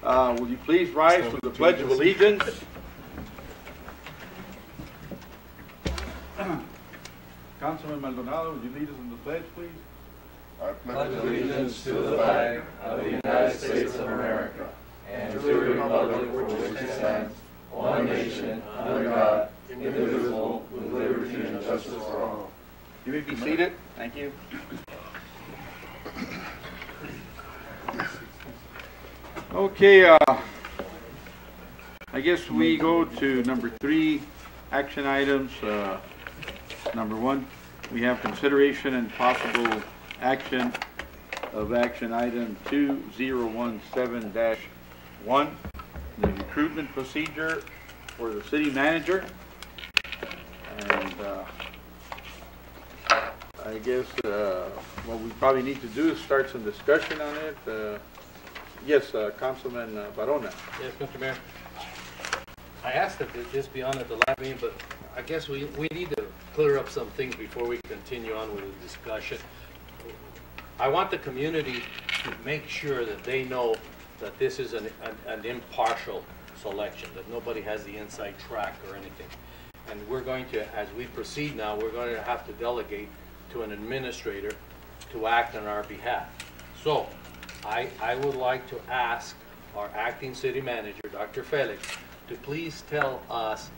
Will you please rise for the Pledge of Allegiance? Councilman Maldonado, would you lead us in the pledge, please? I pledge allegiance to the flag of the United States of America and to the republic for which it stands, one nation, under God, indivisible, with liberty and justice for all. You may be seated. Thank you. Okay, I guess we go to number 3, action items. Number 1, we have consideration and possible action of action item 2017-1, the recruitment procedure for the city manager. And I guess what we probably need to do is start some discussion on it. Yes, Councilman Barona. Yes, Mr. Mayor. I asked that this be on at the last meeting, but I guess we need to clear up some things before we continue on with the discussion. I want the community to make sure that they know that this is an impartial selection, that nobody has the inside track or anything. And we're going to, as we proceed now, we're going to have to delegate to an administrator to act on our behalf. So I would like to ask our acting city manager, Dr. Felix, to please tell us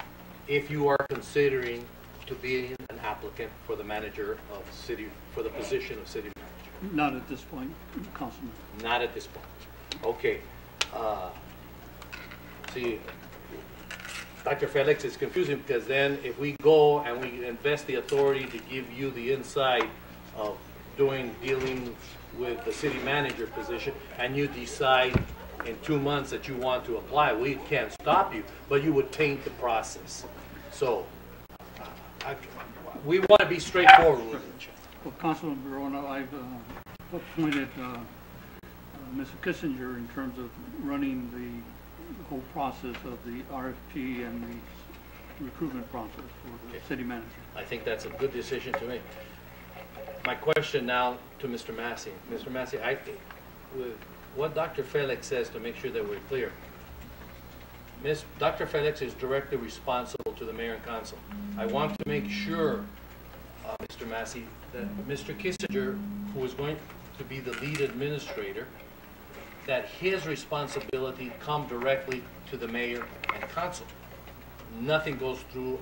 if you are considering to be an applicant for the manager of city, for the position of city manager. Not at this point, Councilman. Not at this point. Okay. See, Dr. Felix, it's confusing because then if we go and we invest the authority to give you the insight of dealing with the city manager position, and you decide in 2 months that you want to apply, we can't stop you, but you would taint the process. So we want to be straightforward with it. Well, Councilman Barona, I've appointed Mr. Kissinger in terms of running the whole process of the RFP and the recruitment process for the city manager. I think that's a good decision to make. My question now to Mr. Massey. Mr. Massey, with what Dr. Felix says, to make sure that we're clear, Dr. Felix is directly responsible to the mayor and council. I want to make sure, Mr. Massey, that Mr. Kissinger, who is going to be the lead administrator, that his responsibility come directly to the mayor and council. Nothing goes through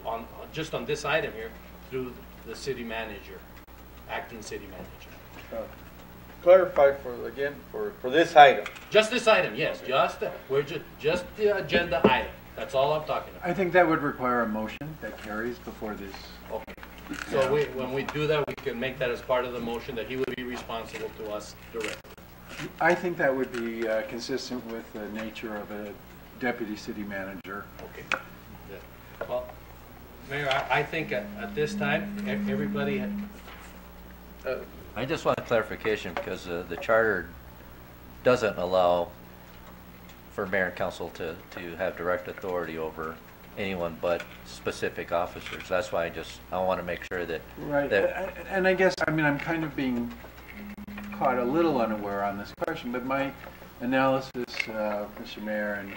just on this item here through the city manager, acting city manager. Clarify for this item. Just this item, yes. Just the agenda item. That's all I'm talking about. I think that would require a motion that carries before this. Okay. So when we do that, we can make that as part of the motion that he would be responsible to us directly. I think that would be consistent with the nature of a deputy city manager. Okay. Yeah. Well, Mayor, I think at this time, everybody. I just want clarification because the charter doesn't allow for mayor and council to have direct authority over anyone but specific officers. That's why I want to make sure that. Right. And I guess, I mean, I'm kind of being caught a little unaware on this question, but my analysis, Mr. Mayor and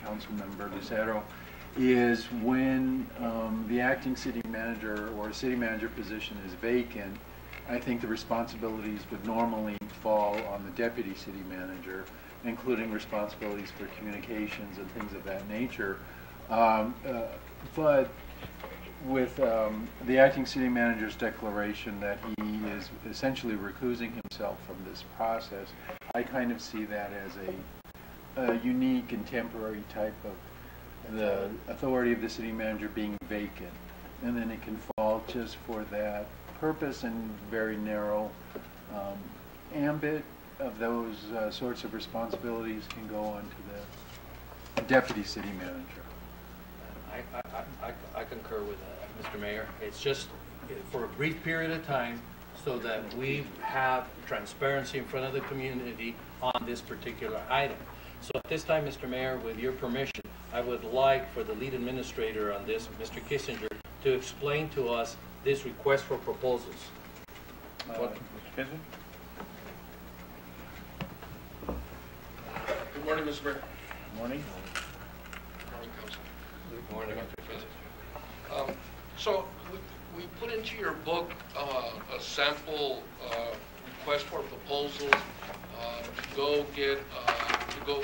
Councilmember Lucero, is when the acting city manager or city manager position is vacant, I think the responsibilities would normally fall on the deputy city manager, including responsibilities for communications and things of that nature. But with the acting city manager's declaration that he is essentially recusing himself from this process, I kind of see that as a unique and temporary type of the authority of the city manager being vacant. And then it can fall just for that purpose and very narrow ambit of those sorts of responsibilities can go on to the deputy city manager. I concur with that, Mr. Mayor. It's just for a brief period of time so that we have transparency in front of the community on this particular item. So at this time, Mr. Mayor, with your permission, I would like for the lead administrator on this, Mr. Kissinger, to explain to us this request for proposals. Mr. Kissinger? Good morning, Mr. Mayor. Morning. Morning, Council. Good morning. So we put into your book a sample request for proposals to go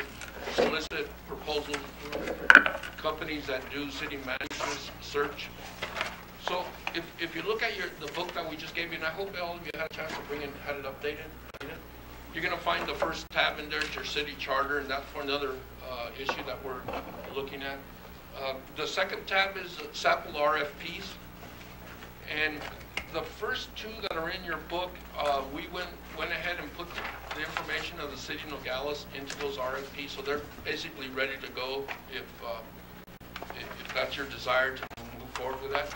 solicit proposals from companies that do city managers search. So if you look at the book that we just gave you, and I hope all of you had a chance to had it updated, you're going to find the first tab in there is your city charter, and that's for another issue that we're looking at. The second tab is sample RFPs, and the first two that are in your book, we went ahead and put the information of the city of Nogales into those RFPs, so they're basically ready to go if that's your desire to move forward with that.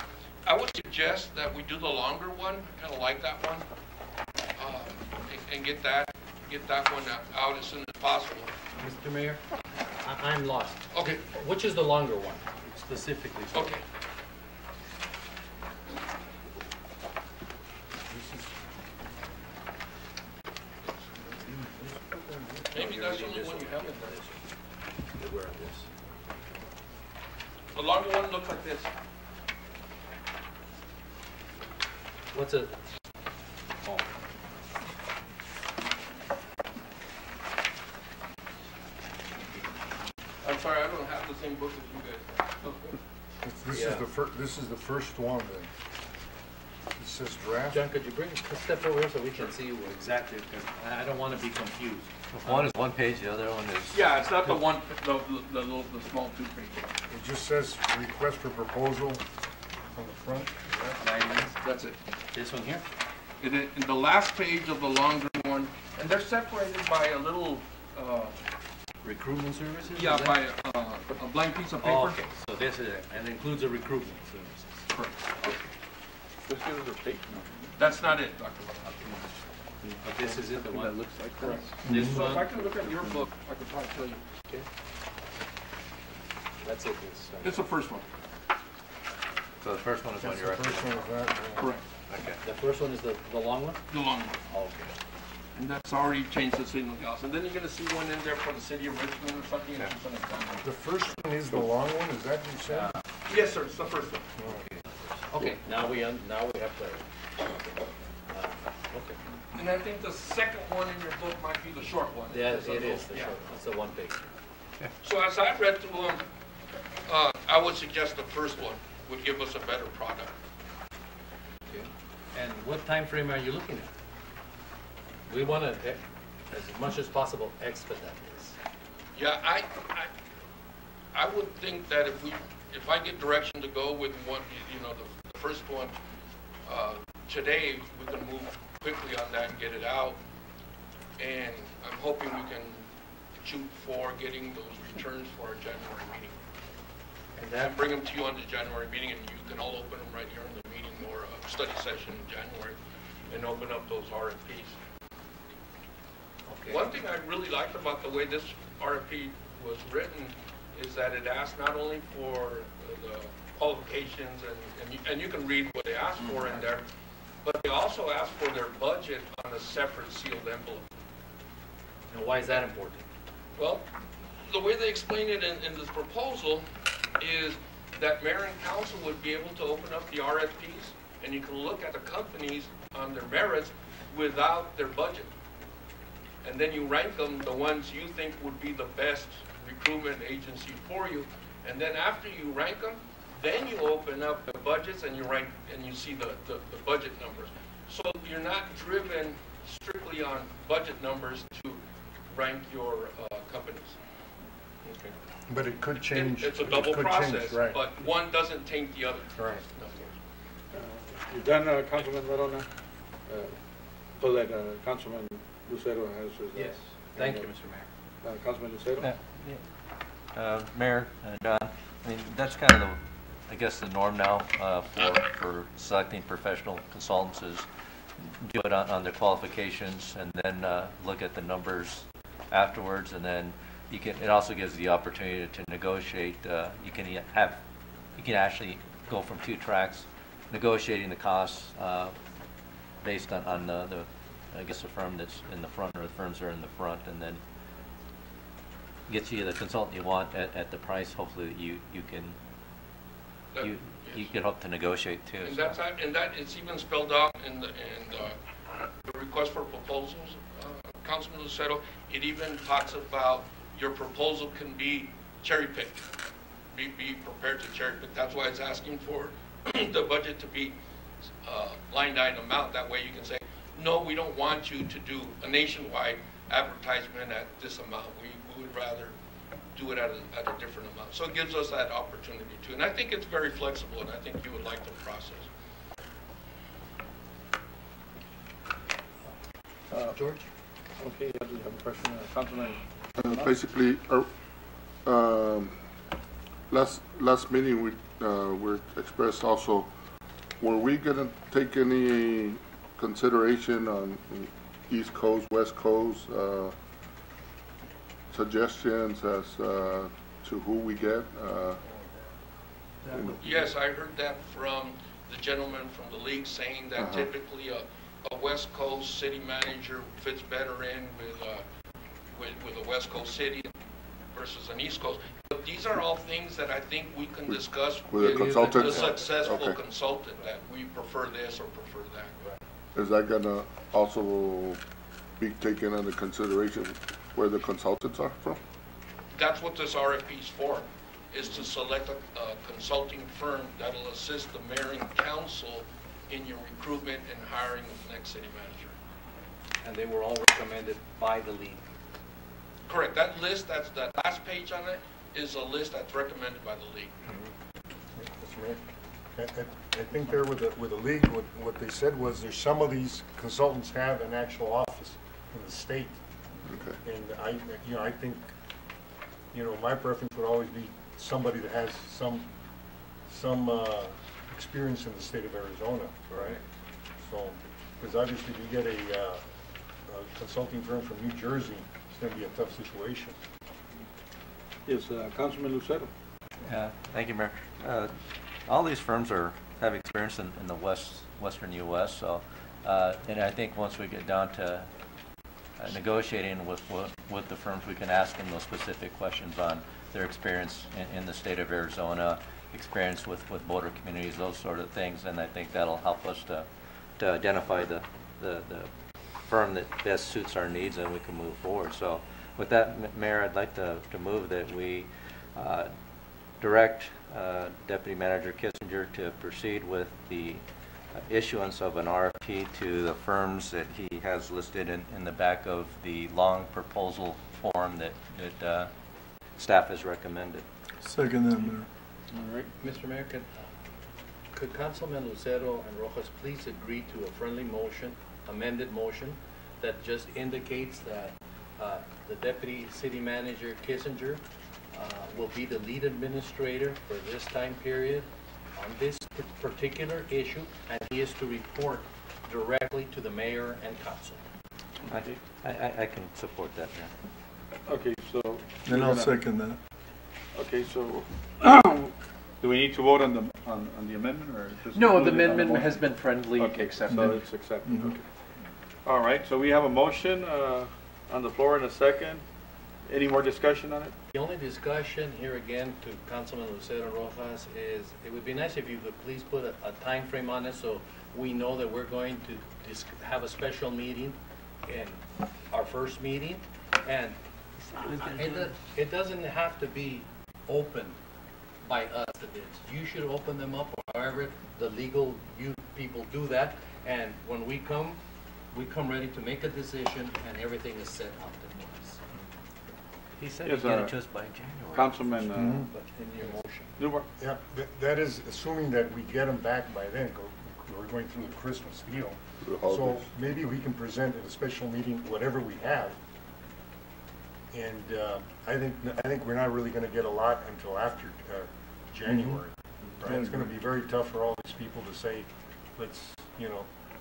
I would suggest that we do the longer one, kind of like that one, and get that one out as soon as possible. Mr. Mayor, I'm lost. Okay. Which is the longer one, specifically? Okay. Maybe that's the only one you haven't done. Where it is. The longer one looks like this. What's it? Oh. I'm sorry, I don't have the same book as you guys. This is the first one then. It says draft. John, could you bring a step over here so we can see what exactly, because I don't want to be confused. One is one page, the other one is. Yeah, it's not the one, the small 2 page. It just says request for proposal on the front. That's it. This one here? In the last page of the longer one, and they're separated by a little, Recruitment services? yeah, is that- by a blank piece of paper. Oh, okay, so this is it, and includes a recruitment services. Correct. Just give us a page number. That's not it, Dr. But this is it, the one? looks like that. This So if I one? can look at your book, I could probably tell you. Okay. That's it, this. It's the first one. So the first one is one That's you're the up first one is that. Correct. Okay. The first one is the long one? The long one. Okay. And that's already changed to City of Nogales. And then you're gonna see one in there for the city of Richmond or something. It's just an example. The first one is the long one, is that what you said? Yes, sir, it's the first one. Okay, now we have clarity. Okay. And I think the second one in your book might be the short one. Yeah, It's a it little- is, the yeah. short, it's the one page. So as I read through them, I would suggest the first one would give us a better product. Okay. And what time frame are you looking at? We want to, as much as possible, expedite this. Yeah, I would think that if I get direction to go with one, the first one, today, we can move quickly on that and get it out. And I'm hoping we can shoot for getting those returns for our January meeting. And bring them to you on the January meeting, and you can all open them right here in the meeting or a study session in January and open up those RFPs. Okay. One thing I really liked about the way this RFP was written is that it asked not only for the qualifications, and you can read what they asked for in there, but they also asked for their budget on a separate sealed envelope. And why is that important? Well, the way they explain it in this proposal is that mayor and council would be able to open up the RFPs, and you can look at the companies on their merits without their budget. And then you rank them, the ones you think would be the best recruitment agency for you. And then after you rank them, then you open up the budgets and you rank, and you see the budget numbers. So you're not driven strictly on budget numbers to rank your companies. Okay. But it could change. It's a it double could process, change, right. but one doesn't taint the other. Right. You done, Councilman Verona? So that Councilman Lucero has his. Yes. Thank you, Mr. Mayor. Councilman Lucero? Mayor, John, I mean, that's kind of the, I guess, the norm now for selecting professional consultants is do it on their qualifications and then look at the numbers afterwards, and then you can. It also gives the opportunity to negotiate. You can actually go from two tracks, negotiating the costs based on the I guess the firm that's in the front or the firms that are in the front, and then gets you the consultant you want at the price, hopefully you can, you can hope to negotiate too. And So. that it's even spelled out in the request for proposals, Councilman Lucero. It even talks about your proposal can be cherry picked. Be prepared to cherry pick. That's why it's asking for the budget to be line item out. That way you can say, no, we don't want you to do a nationwide advertisement at this amount. We would rather do it at a different amount. So it gives us that opportunity too. And I think it's very flexible, and I think you would like the process. George? Okay, I do have a question, Councilman. Basically, last meeting we were expressed also, were we gonna take any consideration on East Coast, West Coast, suggestions as to who we get? Yes, I heard that from the gentleman from the league saying that typically a West Coast city manager fits better in with a West Coast city versus an East Coast. But these are all things that I think we can discuss with a consultant? the successful Okay. consultant, that we prefer this or prefer that. Is that gonna also be taken into consideration where the consultants are from? That's what this RFP is for, is to select a consulting firm that'll assist the mayor and council in your recruitment and hiring of the next city manager. And they were all recommended by the league. Correct. That list, that's the last page on it, is a list that's recommended by the league. Mr. Mayor, I think there with the league, what they said was there's some of these consultants have an actual office in the state. Okay. And I think, my preference would always be somebody that has some experience in the state of Arizona. Right. So, because obviously if you get a consulting firm from New Jersey, it's going to be a tough situation. Yes, Councilman Lucero. Thank you, Mayor. All these firms have experience in the western U.S. So, and I think once we get down to negotiating with the firms, we can ask them those specific questions on their experience in the state of Arizona, experience with border communities, those sort of things, and I think that'll help us to identify the firm that best suits our needs, and we can move forward. So with that, Mayor, I'd like to move that we direct Deputy Manager Kissinger to proceed with the issuance of an RFP to the firms that he has listed in the back of the long proposal form that staff has recommended. Second that, Mayor. All right. Mr. Mayor, could Councilman Lucero and Rojas please agree to a friendly motion, amended motion, that just indicates that the Deputy City Manager Kissinger will be the lead administrator for this time period on this particular issue, and he is to report directly to the mayor and council. I can support that, Mayor. Okay, so. Then I'll second that. Okay, so do we need to vote on the amendment, or just? No, the include it on amendment motion? has been friendly Okay, accepted. so it's accepted, okay. All right, so we have a motion on the floor in a second. Any more discussion on it? The only discussion here again to Councilman Lucero Rojas is, it would be nice if you could please put a time frame on it so we know that we're going to have a special meeting in our first meeting, and it doesn't have to be opened by us, the bids. You should open them up, or however the legal you people do that, and when we come ready to make a decision, and everything is set up for us. He said Yes, he'd get it to us by January. Councilman But in your motion. Newbar? Yeah, that is assuming that we get them back by then. We're going through the Christmas deal. So maybe we can present at a special meeting whatever we have. And I think we're not really going to get a lot until after January. Right? It's going to be very tough for all these people to say, let's,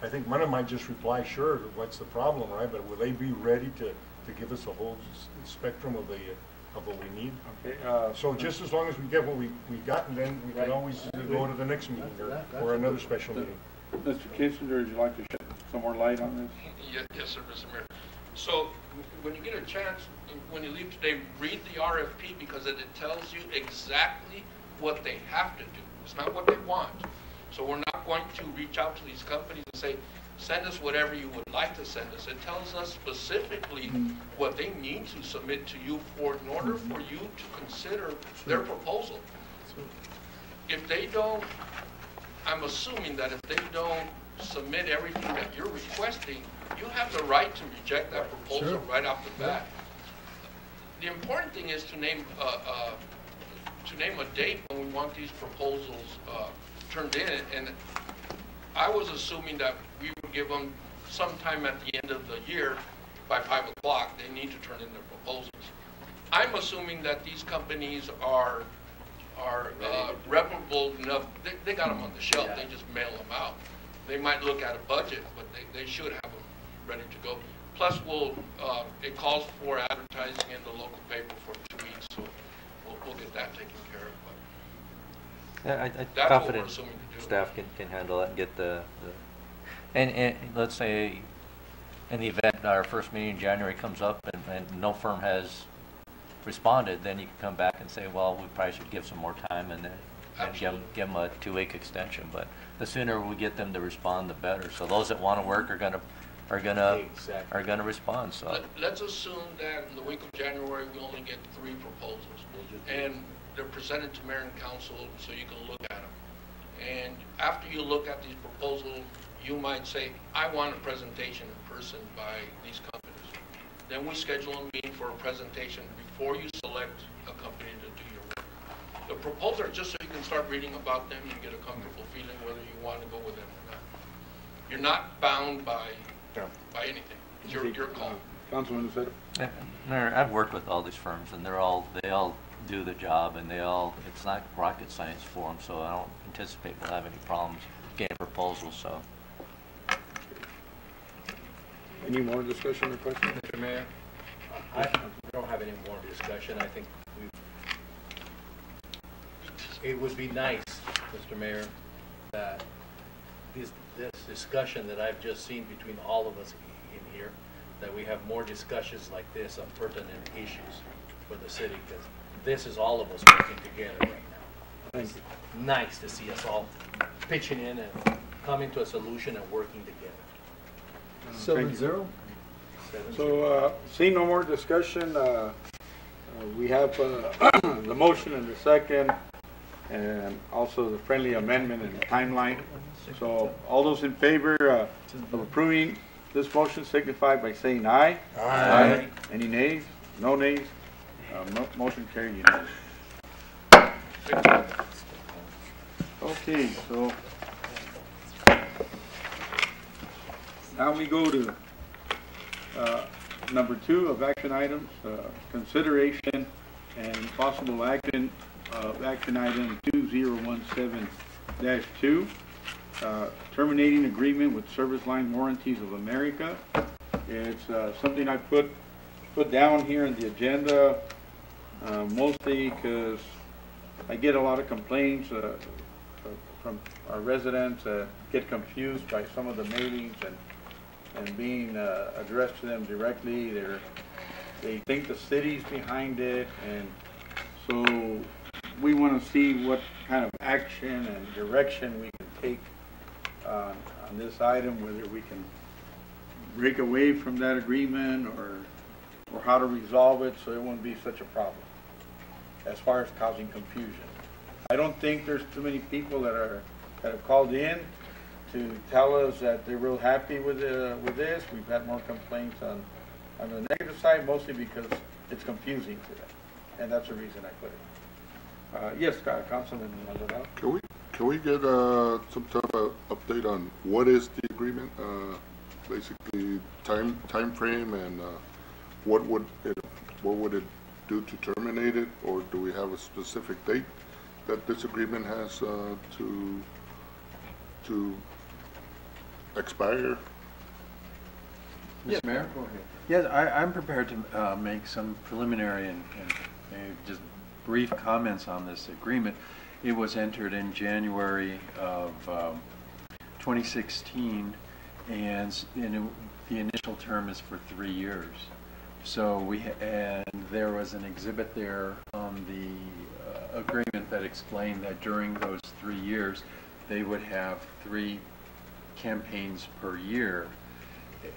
I think one of them might just reply, sure, what's the problem, right? But will they be ready to give us a whole spectrum of what we need? Okay. So just as long as we get what we got, and then we can always go to the next meeting or another special meeting. Mr. Kissinger, would you like to shed some more light on this? Yes, sir, Mr. Mayor. So when you get a chance, when you leave today, read the RFP because it tells you exactly what they have to do. It's not what they want. So we're not going to reach out to these companies and say, send us whatever you would like to send us. It tells us specifically what they need to submit to you in order for you to consider their proposal. If they don't, I'm assuming that if they don't submit everything that you're requesting, you have the right to reject that proposal right off the bat. The important thing is to name a date when we want these proposals turned in, and I was assuming that we would give them sometime at the end of the year by 5 o'clock. They need to turn in their proposals. I'm assuming that these companies are reputable enough. They got them on the shelf. They just mail them out. They might look at a budget, but they should have them ready to go. Plus, it calls for advertising in the local paper for 2 weeks, so we'll get that taken care of. But Yeah, I'm that's confident what we're assuming to do. staff can handle that and get and let's say in the event our first meeting in January comes up and no firm has responded, then you can come back and say, well, we probably should give some more time and give them a 2-week extension. But the sooner we get them to respond, the better. So those that want to work are gonna respond. So Let's assume that in the week of January we only get 3 proposals, and they're presented to mayor and council so you can look at them. And after you look at these proposals, you might say, I want a presentation in person by these companies. Then we schedule a meeting for a presentation before you select a company to do your work. The proposals are just so you can start reading about them and get a comfortable feeling whether you want to go with them or not. You're not bound by anything. It's your call. Councilman Lucero? Mayor, I've worked with all these firms, and they all do the job, and it's not rocket science for them, so I don't anticipate we'll have any problems getting proposals. So. Any more discussion or questions? Mr. Mayor, I don't have any more discussion. I think it would be nice, Mr. Mayor, that this discussion that I've just seen between all of us in here, that we have more discussions like this on pertinent issues for the city, because this is all of us working together right now. It's nice to see us all pitching in and coming to a solution and working together. 7-0. So, seeing no more discussion, we have the motion and the second, and also the friendly amendment and the timeline. So, all those in favor of approving this motion signify by saying aye. Aye. Any nays? No nays? Motion carried unanimously. Okay, so now we go to number 2 of action items, consideration and possible action of action item 2017-2, terminating agreement with Service Line Warranties of America. It's something I put down here in the agenda, mostly because I get a lot of complaints from our residents get confused by some of the mailings and being addressed to them directly. They think the city's behind it, and so we want to see what kind of action and direction we can take on this item, whether we can break away from that agreement or how to resolve it so it won't be such a problem as far as causing confusion. I don't think there's too many people that have called in to tell us that they're real happy with this. We've had more complaints on the negative side, mostly because it's confusing to them, and that's the reason I put it. Yes, Councilman Maldonado. Can we get some type of update on what is the agreement? Basically, time frame, and what would it do to terminate it, or do we have a specific date that this agreement has to expire? Mr. Mayor? Go ahead. Yes, I'm prepared to make some preliminary and just brief comments on this agreement. It was entered in January of 2016, and the initial term is for 3 years. So and there was an exhibit there on the agreement that explained that during those 3 years, they would have 3 campaigns per year.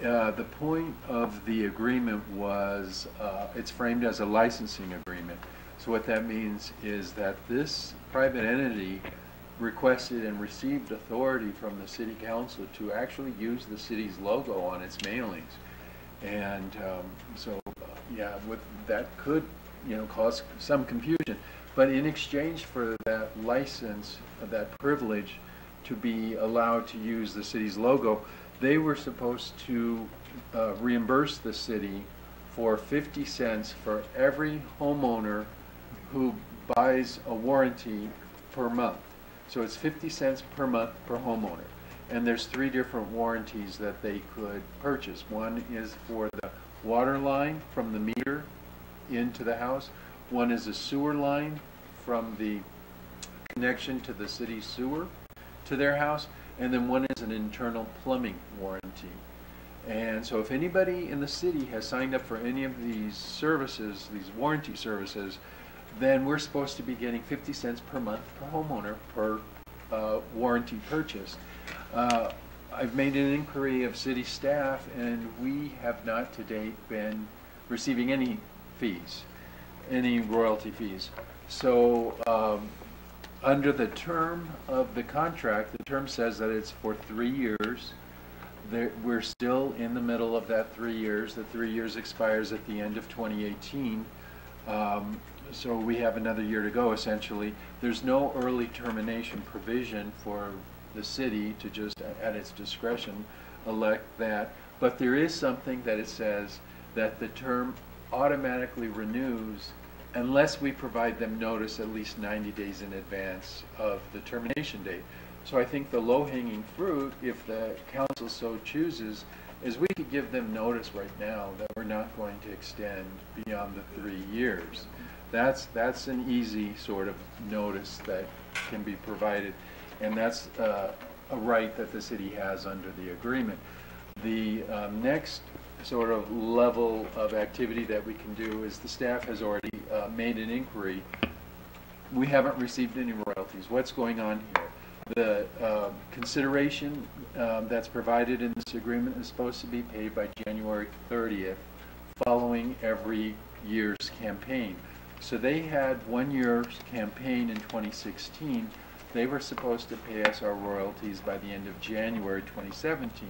The point of the agreement was, it's framed as a licensing agreement. So what that means is that this private entity requested and received authority from the city council to actually use the city's logo on its mailings. And yeah, that could, cause some confusion. But in exchange for that license, that privilege to be allowed to use the city's logo, they were supposed to reimburse the city for 50 cents for every homeowner who buys a warranty per month. So it's 50 cents per month per homeowner. And there's 3 different warranties that they could purchase. One is for the water line from the meter into the house. One is a sewer line from the connection to the city sewer to their house. And then one is an internal plumbing warranty. And so if anybody in the city has signed up for any of these services, these warranty services, then we're supposed to be getting 50 cents per month per homeowner per warranty purchase. I've made an inquiry of city staff, and we have not to date been receiving any fees, any royalty fees. So under the term of the contract, the term says that it's for 3 years. We're still in the middle of that 3 years. The 3 years expires at the end of 2018. So we have another year to go, essentially. There's no early termination provision for the city to just, at its discretion, elect that. But there is something that it says that the term automatically renews unless we provide them notice at least 90 days in advance of the termination date. So I think the low-hanging fruit, if the council so chooses, is we could give them notice right now that we're not going to extend beyond the 3 years. That's an easy sort of notice that can be provided, and that's a right that the city has under the agreement. The next sort of level of activity that we can do is the staff has already made an inquiry. We haven't received any royalties. What's going on here? The consideration that's provided in this agreement is supposed to be paid by January 30th, following every year's campaign. So they had 1 year's campaign in 2016. They were supposed to pay us our royalties by the end of January 2017.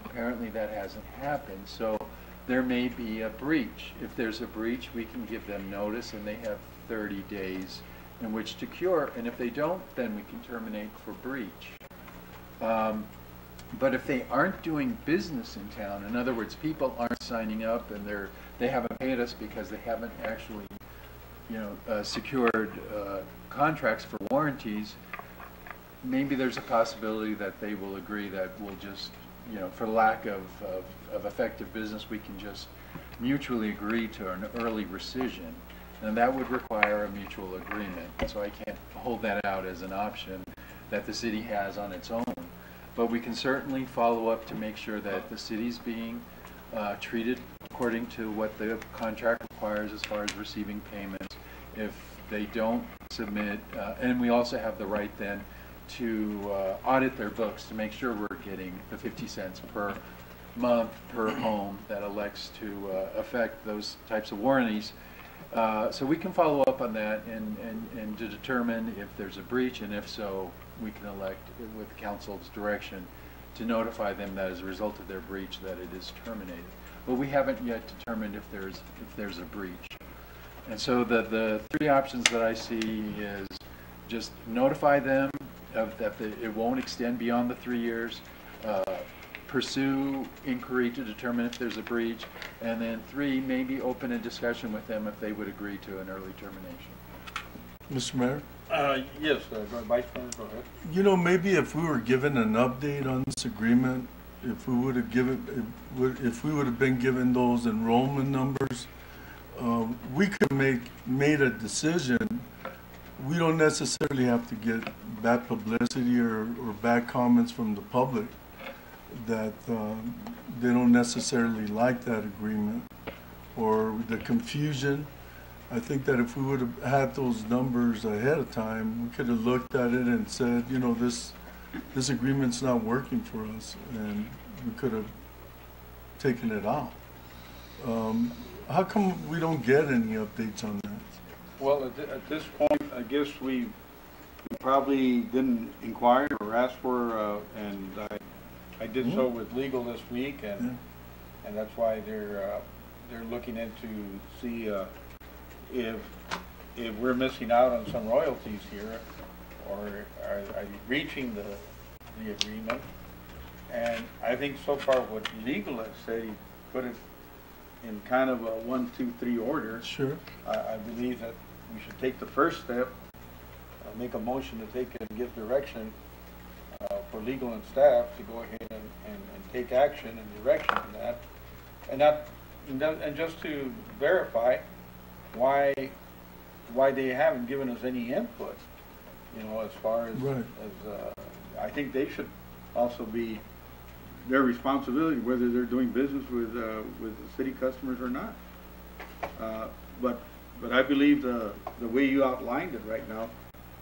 Apparently that hasn't happened, so there may be a breach. If there's a breach, we can give them notice, and they have 30 days in which to cure, and if they don't, then we can terminate for breach. But if they aren't doing business in town, in other words, people aren't signing up and they haven't paid us because they haven't actually, secured contracts for warranties, maybe there's a possibility that they will agree that we'll just, for lack of effective business, we can just mutually agree to an early rescission. And that would require a mutual agreement. So I can't hold that out as an option that the city has on its own. But we can certainly follow up to make sure that the city's being treated according to what the contract requires as far as receiving payments. If they don't submit, and we also have the right then to audit their books to make sure we're getting the 50 cents per month per home that elects to affect those types of warranties. So we can follow up on that and to determine if there's a breach, and if so, we can elect, with council's direction, to notify them that as a result of their breach that it is terminated. But we haven't yet determined if there's a breach. And so the 3 options that I see is just notify them that it won't extend beyond the 3 years, pursue inquiry to determine if there's a breach, and then 3, maybe open a discussion with them if they would agree to an early termination. Mr. Mayor? Yes, Vice President, go ahead. Maybe if we were given an update on this agreement, if we would have been given those enrollment numbers, we could made a decision. We don't necessarily have to get bad publicity or bad comments from the public that they don't necessarily like that agreement or the confusion. I think that if we would have had those numbers ahead of time, we could have looked at it and said, you know, this agreement's not working for us, and we could have taken it out. How come we don't get any updates on that? Well, at this point, I guess we probably didn't inquire or ask for, and I did so with legal this week, and that's why they're looking into see if we're missing out on some royalties here, or are reaching the agreement. And I think so far what legal has said, he put it in kind of a 1, 2, 3 order. Sure. I believe that we should take the first step, make a motion to take and give direction for legal and staff to go ahead and take action and direction on that, and just to verify why they haven't given us any input, you know, as far as, right. I think they should also be their responsibility whether they're doing business with the city customers or not. But I believe the way you outlined it right now,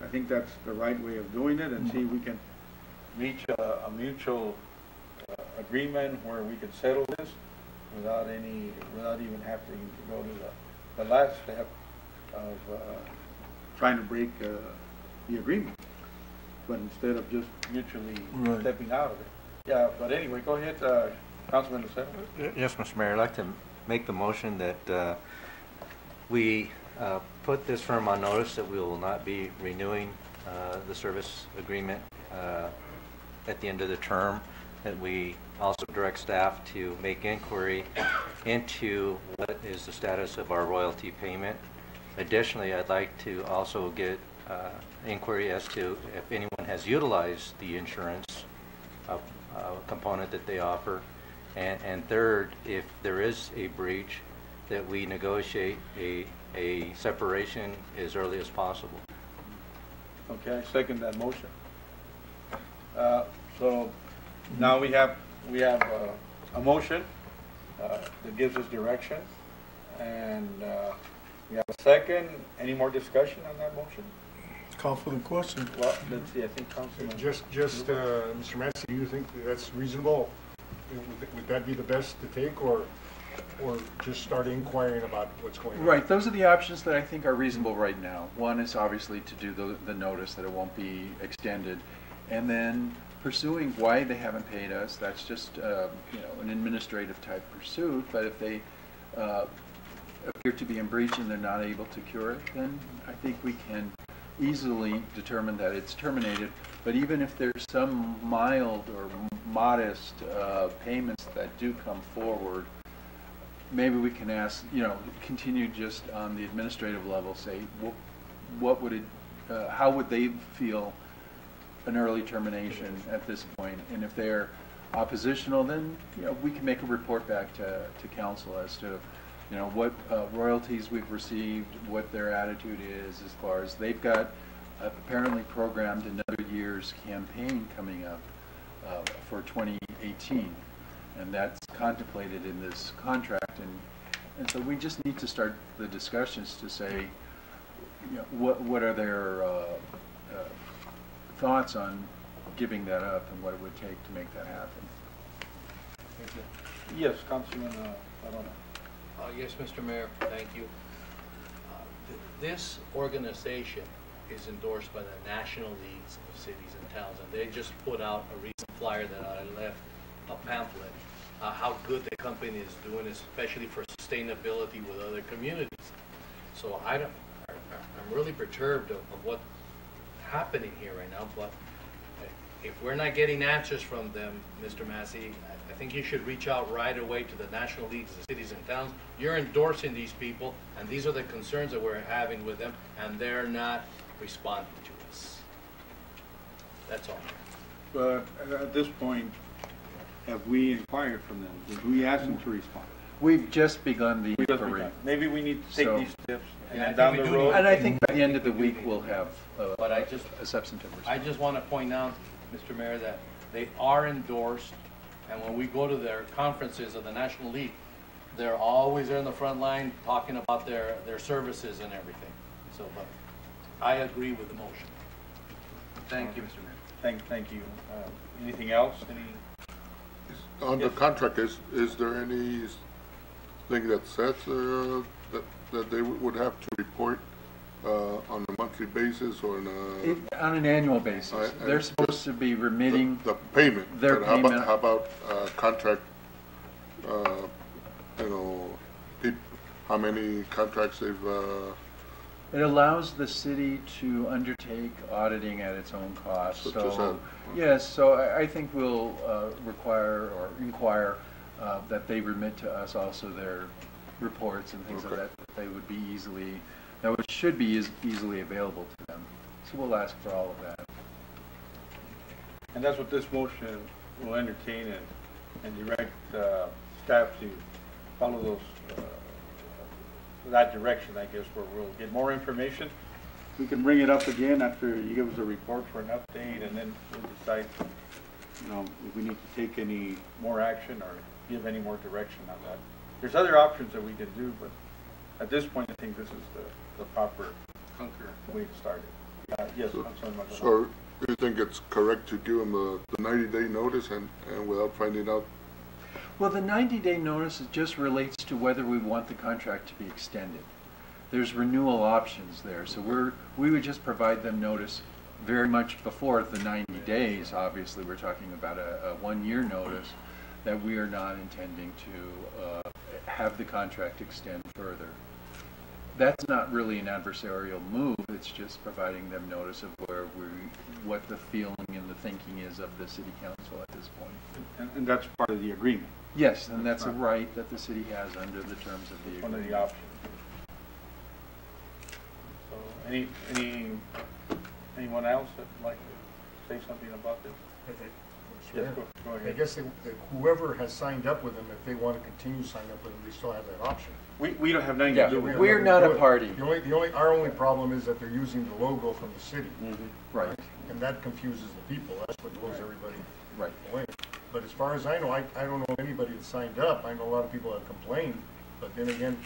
I think that's the right way of doing it, and see if we can reach a mutual agreement where we can settle this without even having to go to the last step of trying to break the agreement, but instead of just mutually stepping out of it. Yeah, but anyway, go ahead, Councilman DeSena. Yes, Mr. Mayor, I'd like to make the motion that we put this firm on notice that we will not be renewing the service agreement at the end of the term, that we also direct staff to make inquiry into what is the status of our royalty payment. Additionally, I'd like to also get inquiry as to if anyone has utilized the insurance component that they offer. And third, if there is a breach, that we negotiate a separation as early as possible. Okay, I second that motion. So now we have a motion that gives us direction, and we have a second. Any more discussion on that motion? Call for the question. Well, let's see. I think Councilman. Just Mr. Massey, do you think that's reasonable? Would that be the best to take, or just start inquiring about what's going on? Right, those are the options that I think are reasonable right now. One is obviously to do the notice that it won't be extended, and then pursuing why they haven't paid us. That's just you know, an administrative type pursuit. But if they appear to be in breach and they're not able to cure it, then I think we can easily determine that it's terminated. But even if there's some mild or modest payments that do come forward, maybe we can ask, you know, continue just on the administrative level, say, what would it, how would they feel an early termination at this point? And if they're oppositional, then, you know, we can make a report back to council as to, you know, what royalties we've received, what their attitude is as far as they've got apparently programmed another year's campaign coming up for 2018, and that's contemplated in this contract, and so we just need to start the discussions to say, you know, what are their thoughts on giving that up and what it would take to make that happen. Yes, Councilman. I don't know. Yes, Mr. Mayor, thank you. This organization is endorsed by the National Leagues of Cities and Towns, and they just put out a recent flyer that I left, a pamphlet, how good the company is doing, especially for sustainability with other communities. So I'm really perturbed of what's happening here right now, but if we're not getting answers from them, Mr. Massey, I think you should reach out right away to the National Leagues of Cities and Towns. You're endorsing these people, and these are the concerns that we're having with them, and they're not responding to us. That's all. But at this point, have we inquired from them? Did we ask them to respond? We've just begun the inquiry. Maybe we need to take these steps, and Yeah, then down the road. And I think by the end of the week we'll have But a substantive response. I just want to point out, Mr. Mayor, that they are endorsed And when we go to their conferences of the National League, they're always there in the front line talking about their services and everything. So, but I agree with the motion. Thank you, Mr. Mayor. Thank you. Anything else? On the contract, is there anything that says that they would have to report on a monthly basis or On an annual basis. They're supposed to be remitting the payment? their But payment. How about contract, how many contracts they've, It allows the city to undertake auditing at its own cost. Such as that. Yes, so I think we'll require or inquire that they remit to us also their reports and things like Okay. that. They would be should be easily available to them. So we'll ask for all of that. And that's what this motion will entertain and direct staff to follow those, that direction, I guess, where we'll get more information. We can bring it up again after you give us a report for an update, and then we'll decide, if we need to take any more action or give any more direction on that. There's other options that we can do, but at this point, I think this is the proper way to start it. Yes, Councilman Maldonado. so you think it's correct to give them the 90-day notice and without finding out? Well, the 90-day notice just relates to whether we want the contract to be extended. There's renewal options there, so we would just provide them notice very much before the 90 days. Obviously, we're talking about a 1-year notice that we are not intending to have the contract extend further. That's not really an adversarial move. It's just providing them notice of what the feeling and the thinking is of the city council at this point. And that's part of the agreement. Yes, and that's a right that the city has under the terms of the agreement. One of the options. So, anyone else that would like to say something about this? Yes, go I ahead. guess whoever has signed up with them, if they want to continue to sign up with them, they still have that option. We don't have nothing to do with it. We're not a party. Our only problem is that they're using the logo from the city. Right. And that confuses the people. That's what blows everybody Right. away. But as far as I know, I don't know anybody that signed up. I know a lot of people have complained, but then again,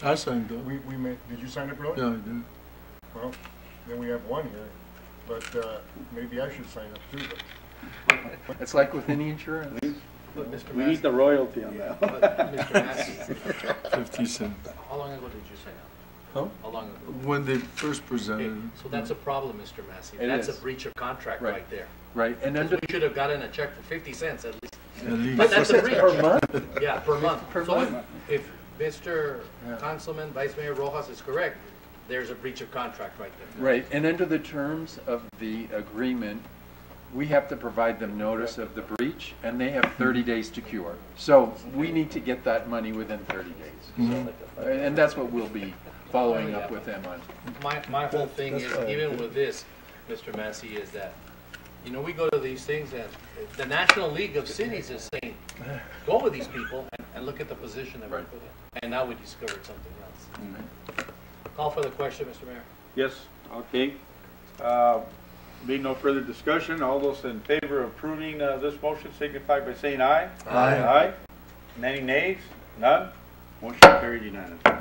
I signed up. did you sign up, really? Yeah, I did. Well, then we have one here, but maybe I should sign up too, but. It's like with any insurance. But Mr. We need the royalty on that. Mr. Massey, 50 cents. how long ago did you sign up? Huh? How long ago? When they first Okay, presented it. so that's a problem, Mr. Massey. It That's a is. breach of contract Right. right there. Right, and 'Cause under, we should have gotten a check for 50 cents at least. At least. But that's a breach. per month? Yeah, per month. Per So month. if Mr. Yeah. Councilman, Vice Mayor Rojas is correct, there's a breach of contract right there. Right, and under the terms of the agreement, we have to provide them notice of the breach, and they have 30 days to cure. So we need to get that money within 30 days. And that's what we'll be following up with them on. My whole thing is, even with this, Mr. Massey, is that, we go to these things and the National League of Cities is saying, go with these people and look at the position that we're Right. put in. And now we discovered something else. Call for the question, Mr. Mayor. Yes, okay. Being no further discussion, all those in favor of approving this motion signify by saying aye. Aye. Aye. And any nays? None? Motion carried unanimously.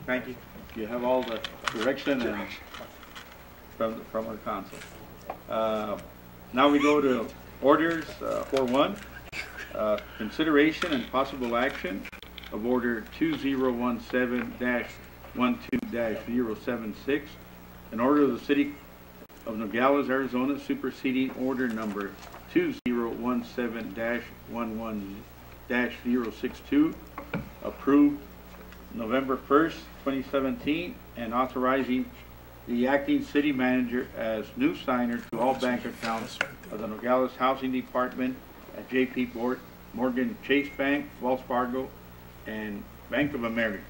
Thank you. You have all the direction and from our council. Now we go to orders 4-1. Consideration and possible action of order 2017-12-076, an order of the city of Nogales, Arizona, superseding order number 2017-11-062, approved November 1st, 2017, and authorizing the acting city manager as new signer to all bank accounts of the Nogales Housing Department at JP Morgan Chase Bank, Wells Fargo, and Bank of America.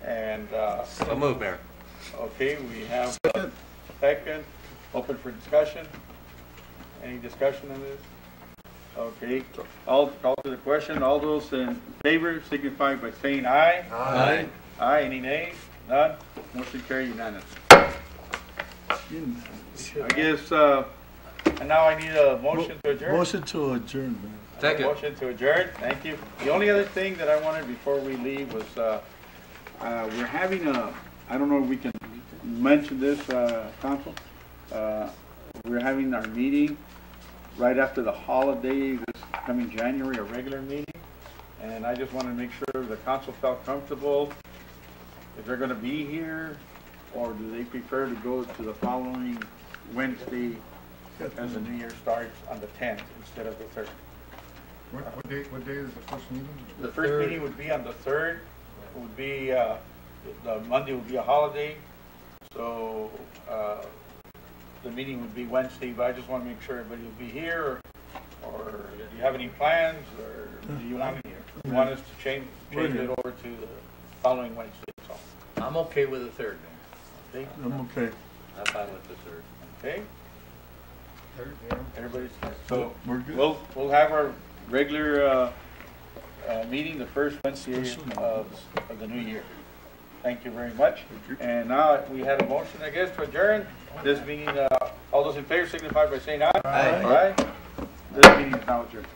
And, So move, Mayor. okay, we have a second, open for discussion. Any discussion on this? Okay, call to the question. All those in favor signify by saying aye. Aye. Aye, any nays? None? Motion carried unanimously. I guess, And now I need a motion to adjourn. Motion to adjourn, man. Second. Motion to adjourn, thank you. The only other thing that I wanted before we leave was, we're having a, I don't know if we can mention this, council. We're having our meeting right after the holiday, this coming January, a regular meeting. And I just wanted to make sure the council felt comfortable if they're gonna be here, or do they prefer to go to the following Wednesday as the new year starts on the 10th instead of the 3rd? What day is the first meeting? The first meeting would be on the 3rd, would be, the Monday would be a holiday, so, the meeting would be Wednesday, but I just want to make sure everybody will be here, or do you have any plans, or do you want us to change it over to the following Wednesday, so, I'm okay with the 3rd, man. okay? I'm okay. I'm fine with the 3rd. Okay, Third, yeah. everybody's, so, We're good. we'll have our regular, meeting the first Wednesday of the new year. Thank you very much. And now we had a motion, I guess, to adjourn this meeting. All those in favor signify by saying aye. Aye. Aye. This meeting is now adjourned.